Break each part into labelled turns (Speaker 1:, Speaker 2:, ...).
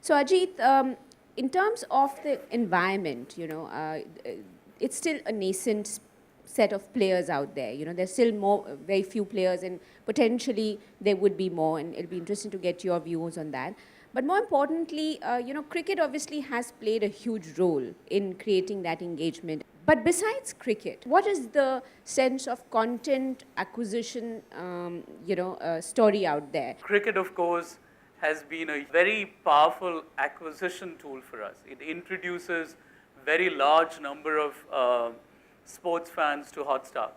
Speaker 1: So Ajit, in terms of the environment, it's still a nascent set of players out there. There's still very few players, and potentially there would be more, and it'll be interesting to get your views on that. But more importantly, cricket obviously has played a huge role in creating that engagement. But besides cricket, what is the sense of content acquisition, story out there?
Speaker 2: Cricket, of course, has been a very powerful acquisition tool for us. It introduces very large number of sports fans to Hotstar.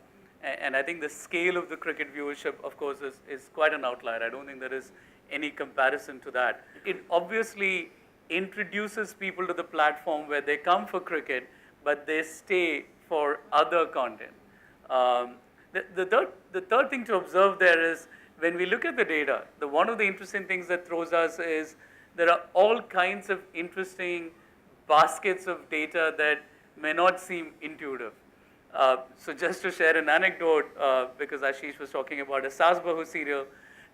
Speaker 2: And I think the scale of the cricket viewership, of course, is quite an outlier. I don't think there is any comparison to that. It obviously introduces people to the platform where they come for cricket, but they stay for other content. The third thing to observe there is when we look at the data, one of the interesting things that throws us is there are all kinds of interesting baskets of data that may not seem intuitive. So just to share an anecdote, because Ashish was talking about a Saas Bahu serial,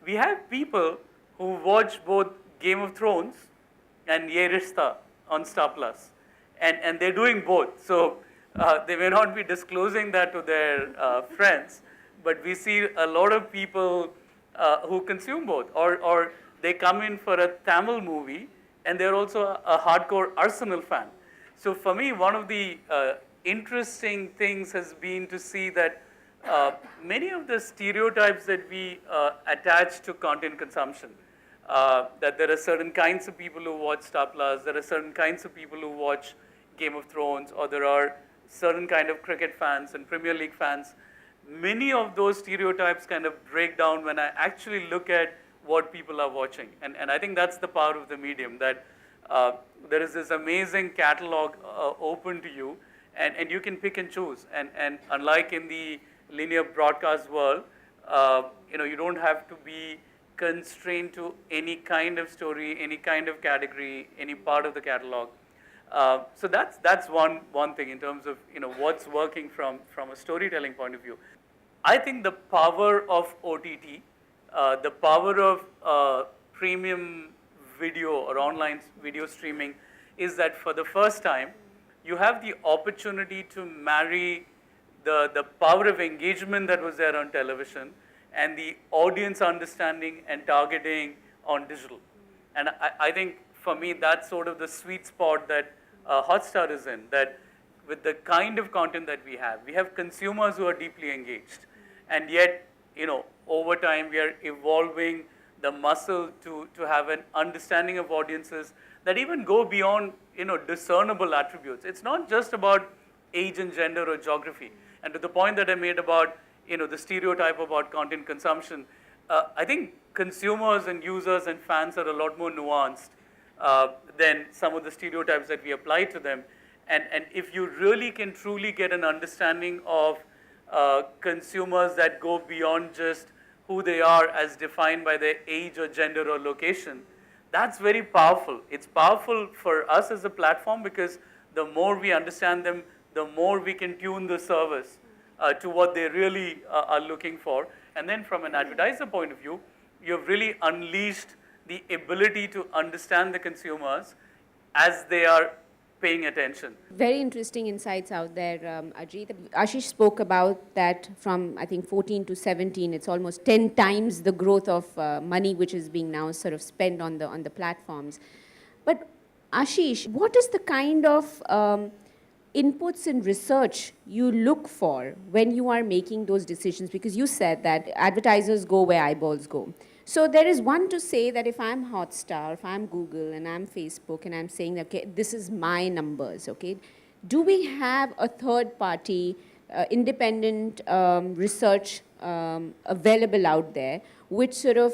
Speaker 2: we have people who watch both Game of Thrones and Ye Rishta on Star Plus, and they're doing both. So they may not be disclosing that to their friends, but we see a lot of people who consume both, or they come in for a Tamil movie and they're also a hardcore Arsenal fan. So for me, one of the interesting things has been to see that many of the stereotypes that we attach to content consumption, that there are certain kinds of people who watch Star Plus, there are certain kinds of people who watch Game of Thrones, or there are certain kind of cricket fans and Premier League fans. Many of those stereotypes kind of break down when I actually look at what people are watching. And I think that's the power of the medium, that there is this amazing catalog open to you, and you can pick and choose. And unlike in the linear broadcast world, you don't have to be constrained to any kind of story, any kind of category, any part of the catalog. So that's one thing in terms of what's working from a storytelling point of view. I think the power of OTT, the power of premium video or online video streaming is that for the first time, you have the opportunity to marry the power of engagement that was there on television and the audience understanding and targeting on digital. And I think for me, that's sort of the sweet spot that Hotstar is in, that with the kind of content that we have consumers who are deeply engaged. And yet, over time, we are evolving the muscle to have an understanding of audiences that even go beyond, discernible attributes. It's not just about age and gender or geography. And to the point that I made about, the stereotype about content consumption, I think consumers and users and fans are a lot more nuanced than some of the stereotypes that we apply to them. And if you really can truly get an understanding of consumers that go beyond just who they are as defined by their age or gender or location, that's very powerful. It's powerful for us as a platform because the more we understand them, the more we can tune the service to what they really are looking for. And then from an advertiser point of view, you've really unleashed the ability to understand the consumers as they are paying attention.
Speaker 1: Very interesting insights out there, Ajit. Ashish spoke about that from, I think, 14 to 17. It's almost 10 times the growth of money which is being now sort of spent on the platforms. But Ashish, what is the kind of inputs and research you look for when you are making those decisions? Because you said that advertisers go where eyeballs go. So there is one to say that if I'm Hotstar, if I'm Google, and I'm Facebook, and I'm saying, okay, this is my numbers, okay, do we have a third-party, independent research available out there which sort of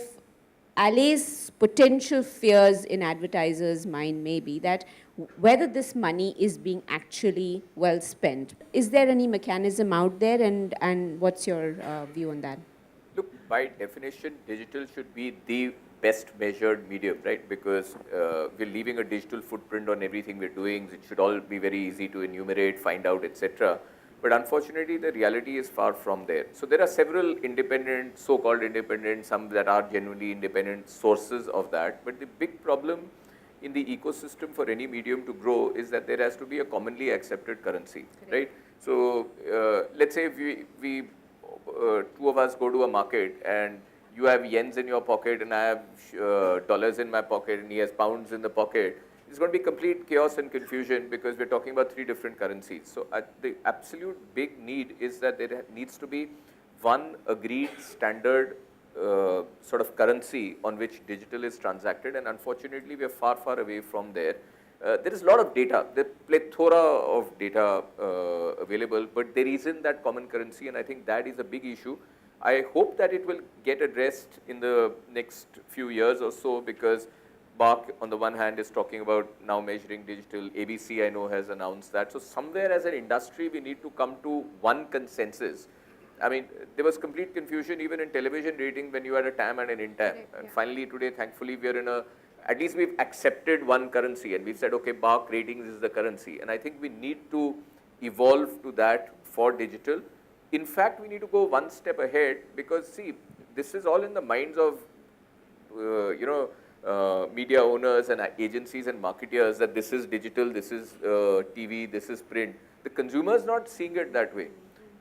Speaker 1: allays potential fears in advertisers' mind maybe that whether this money is being actually well spent? Is there any mechanism out there, and what's your view on that?
Speaker 3: Look, by definition, digital should be the best measured medium, right? Because we're leaving a digital footprint on everything we're doing. It should all be very easy to enumerate, find out, etc. But unfortunately, the reality is far from there. So there are several independent, so-called independent, some that are genuinely independent sources of that. But the big problem in the ecosystem for any medium to grow is that there has to be a commonly accepted currency, right? So let's say if we two of us go to a market and you have yens in your pocket and I have dollars in my pocket and he has pounds in the pocket, it's going to be complete chaos and confusion because we're talking about three different currencies. So the absolute big need is that there needs to be one agreed standard sort of currency on which digital is transacted, and unfortunately we are far, far away from there. There is a lot of data, there is plethora of data available, but there isn't that common currency, and I think that is a big issue. I hope that it will get addressed in the next few years or so, because BARC on the one hand is talking about now measuring digital, ABC I know has announced that. So somewhere as an industry we need to come to one consensus. I mean, there was complete confusion even in television rating when you had a TAM and an INTAM. And finally today, thankfully, we are in a, at least we've accepted one currency and we've said, okay, BARC ratings is the currency. And I think we need to evolve to that for digital. In fact, we need to go one step ahead because, see, this is all in the minds of, media owners and agencies and marketeers that this is digital, this is TV, this is print. The consumer is not seeing it that way.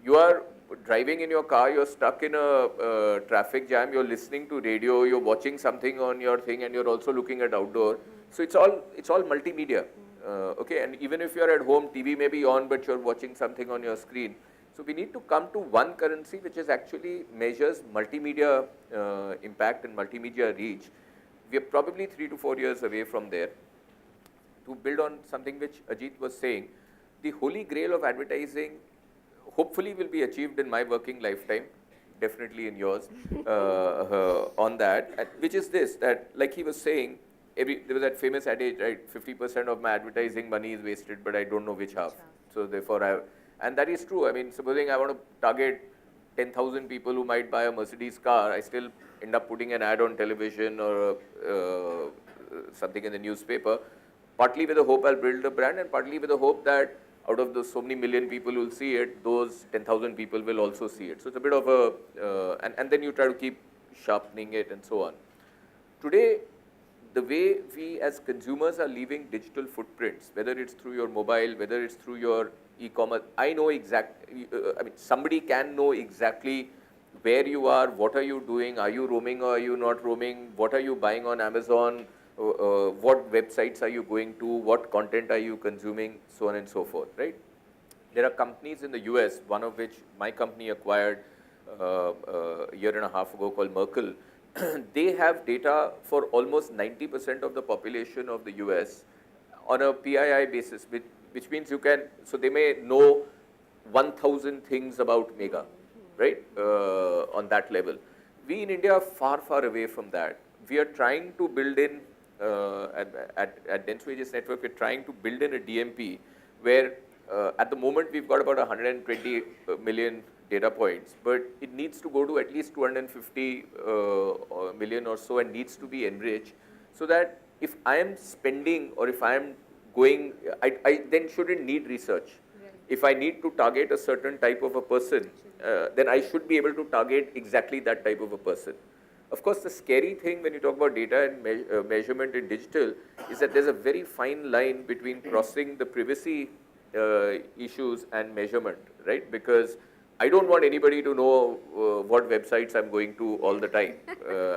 Speaker 3: You are driving in your car, you're stuck in a traffic jam, you're listening to radio, you're watching something on your thing, and you're also looking at outdoor. So it's all multimedia. Okay, and even if you're at home, TV may be on, but you're watching something on your screen. So we need to come to one currency which is actually measures multimedia impact and multimedia reach. We are probably 3 to 4 years away from there. To build on something which Ajit was saying, the holy grail of advertising hopefully will be achieved in my working lifetime, definitely in yours, on that, which is this, that like he was saying, there was that famous adage, right, 50% of my advertising money is wasted, but I don't know which half. So therefore, and that is true. I mean, supposing I want to target 10,000 people who might buy a Mercedes car, I still end up putting an ad on television or something in the newspaper, partly with the hope I'll build a brand and partly with the hope that out of those so many million people who will see it, those 10,000 people will also see it. So it's a bit of a, and then you try to keep sharpening it and so on. Today, the way we as consumers are leaving digital footprints, whether it's through your mobile, whether it's through your e-commerce, I know exactly, I mean, somebody can know exactly where you are, what are you doing, are you roaming or are you not roaming, what are you buying on Amazon, what websites are you going to, what content are you consuming, so on and so forth, right? There are companies in the US, one of which my company acquired a year and a half ago called Merkle. They have data for almost 90% of the population of the US on a PII basis, which means you can, so they may know 1,000 things about Mega, right, on that level. We in India are far, far away from that. We are trying to build in, at Dense Wages Network, we're trying to build in a DMP where at the moment we've got about 120 million data points, but it needs to go to at least 250 million or so and needs to be enriched so that if I am spending or if I am going, I then shouldn't need research. If I need to target a certain type of a person, then I should be able to target exactly that type of a person. Of course, the scary thing when you talk about data and measurement in digital is that there's a very fine line between crossing the privacy issues and measurement, right? Because I don't want anybody to know what websites I'm going to all the time.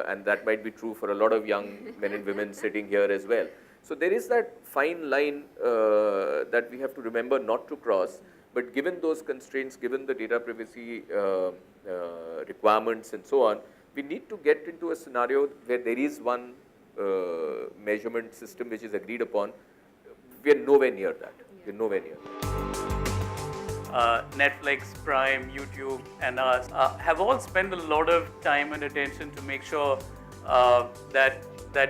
Speaker 3: And that might be true for a lot of young men and women sitting here as well. So there is that fine line that we have to remember not to cross. But given those constraints, given the data privacy requirements and so on, we need to get into a scenario where there is one measurement system which is agreed upon. We are nowhere near that. We're nowhere near that.
Speaker 2: Netflix, Prime, YouTube, and us have all spent a lot of time and attention to make sure that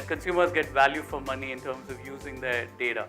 Speaker 2: consumers get value for money in terms of using their data.